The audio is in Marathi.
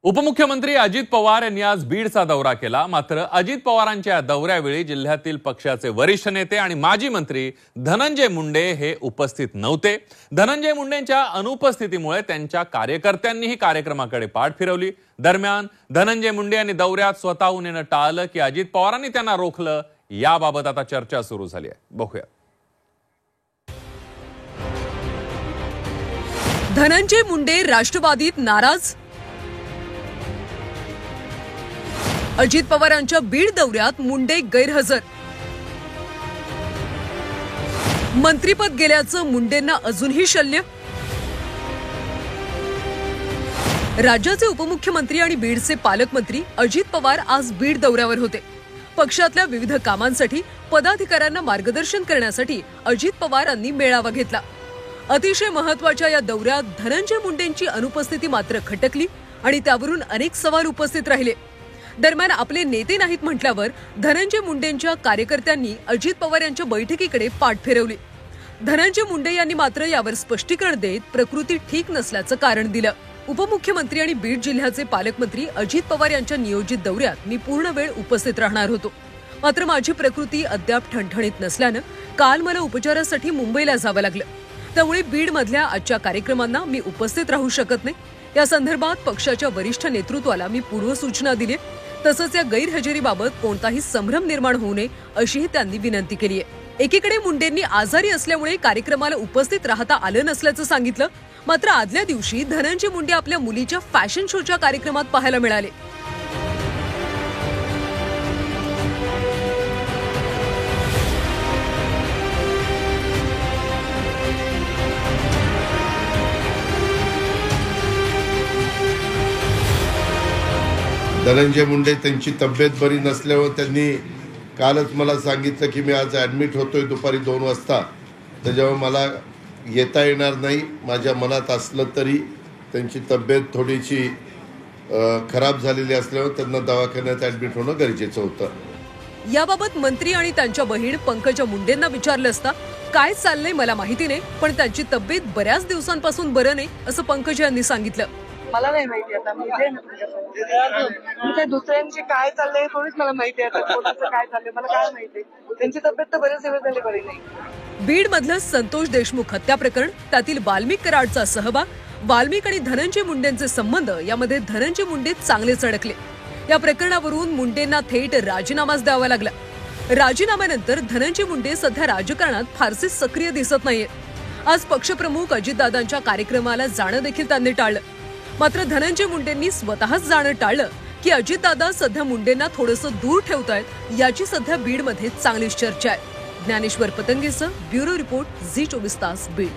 उपमुख्यमंत्री अजित पवार यांनी आज बीडचा दौरा केला। मात्र अजित पवारांच्या दौऱ्यावेळी जिल्ह्यातील पक्षाचे वरिष्ठ नेते आणि माजी मंत्री धनंजय मुंडे हे उपस्थित नव्हते। धनंजय मुंडेंच्या अनुपस्थितीमुळे त्यांच्या कार्यकर्त्यांनीही कार्यक्रमाकडे पाठ फिरवली। दरम्यान धनंजय मुंडे यांनी दौऱ्यात स्वतःहून येणं टाळलं की अजित पवारांनी त्यांना रोखलं, याबाबत आता चर्चा सुरू झाली आहे। बघूया। धनंजय मुंडे राष्ट्रवादीत नाराज। अजित पवारांच्या बीड दौऱ्यात मुंडे गैरहजर। मंत्रीपद गेल्याचं मुंडेंना अजूनही शल्य। राज्याचे उपमुख्यमंत्री आणि बीडचे पालकमंत्री अजित पवार आज बीड दौऱ्यावर होते। पक्षातल्या विविध कामांसाठी पदाधिकाऱ्यांना मार्गदर्शन करण्यासाठी अजित पवारांनी मेळावा घेतला। अतिशय महत्त्वाच्या या दौऱ्यात धनंजय मुंडेंची अनुपस्थिती मात्र खटकली आणि त्यावरून अनेक सवाल उपस्थित राहिले। दरम्यान आपले नेते नाहीत म्हटल्यावर धनंजय मुंडेंच्या कार्यकर्त्यांनी अजित पवार यांच्या बैठकीकडे पाठ फिरवली। धनंजय मुंडे यांनी मात्र यावर स्पष्टीकरण देत प्रकृती ठीक नसल्याचं कारण दिलं। उपमुख्यमंत्री आणि बीड जिल्ह्याचे पालकमंत्री अजित पवार यांच्या नियोजित दौऱ्यात मी पूर्ण वेळ उपस्थित राहणार होतो, मात्र माझी प्रकृती अद्याप ठणठणीत नसल्यानं काल मला उपचारासाठी मुंबईला जावं लागलं। त्यामुळे बीड मधल्या आजच्या कार्यक्रमांना मी उपस्थित राहू शकत नाही। या संदर्भात पक्षाच्या वरिष्ठ नेतृत्वाला मी पूर्वसूचना दिली, तसंच या गैरहजेरीबाबत कोणताही संभ्रम निर्माण होऊ नये अशीही त्यांनी विनंती केली आहे। एकीकडे मुंडेंनी आजारी असल्यामुळे कार्यक्रमाला उपस्थित राहता आलं नसल्याचं सांगितलं, मात्र आदल्या दिवशी धनंजय मुंडे आपल्या मुलीच्या फॅशन शोच्या कार्यक्रमात पाहायला मिळाले। धनंजय मुंडे त्यांची तब्येत बरी नसल्यावर त्यांनी कालच मला सांगितलं की मी आज ॲडमिट होतोय दुपारी 2 वाजता, त्याच्यामुळे मला येता येणार नाही। माझ्या मनात असलं तरी त्यांची तब्येत थोडीशी खराब झालेली असल्यावर त्यांना दवाखान्यात ॲडमिट होणं गरजेचं होतं। याबाबत मंत्री आणि त्यांच्या बहीण पंकजा मुंडेंना विचारलं असता काय चाललंय मला माहिती नाही, पण त्यांची तब्येत बऱ्याच दिवसांपासून बरं नाही असं पंकजा यांनी सांगितलं। मला नाही माहिती आता म्हणजे दुसऱ्यांची काय चाललंय थोडीच मला माहिती आहे। कोणाचं काय चाललंय मला काय माहिती, त्यांची तब्येत तर बरेच दिवस झाले बरी नाही। बीड मधलं संतोष देशमुख हत्या प्रकरण, त्यातील वाल्मिक कराडचा सहभाग, वाल्मिक आणि धनंजय मुंडेंचे संबंध यामध्ये धनंजय मुंडे चांगलेच अडकले। या प्रकरणावरून मुंडेंना थेट राजीनामाच द्यावा लागला। राजीनाम्यानंतर धनंजय मुंडे सध्या राजकारणात फारसे सक्रिय दिसत नाहीयेत। आज पक्षप्रमुख अजितदादांच्या कार्यक्रमाला जाणं देखील त्यांनी टाळलं। मात्र धनंजय मुंडेंनी स्वतःच जाणं टाळलं की अजितदादा सध्या मुंडेंना थोडंसं दूर ठेवतायत, याची सध्या बीडमध्ये चांगलीच चर्चा आहे। ज्ञानेश्वर पतंगेसह ब्युरो रिपोर्ट, झी 24 तास, बीड।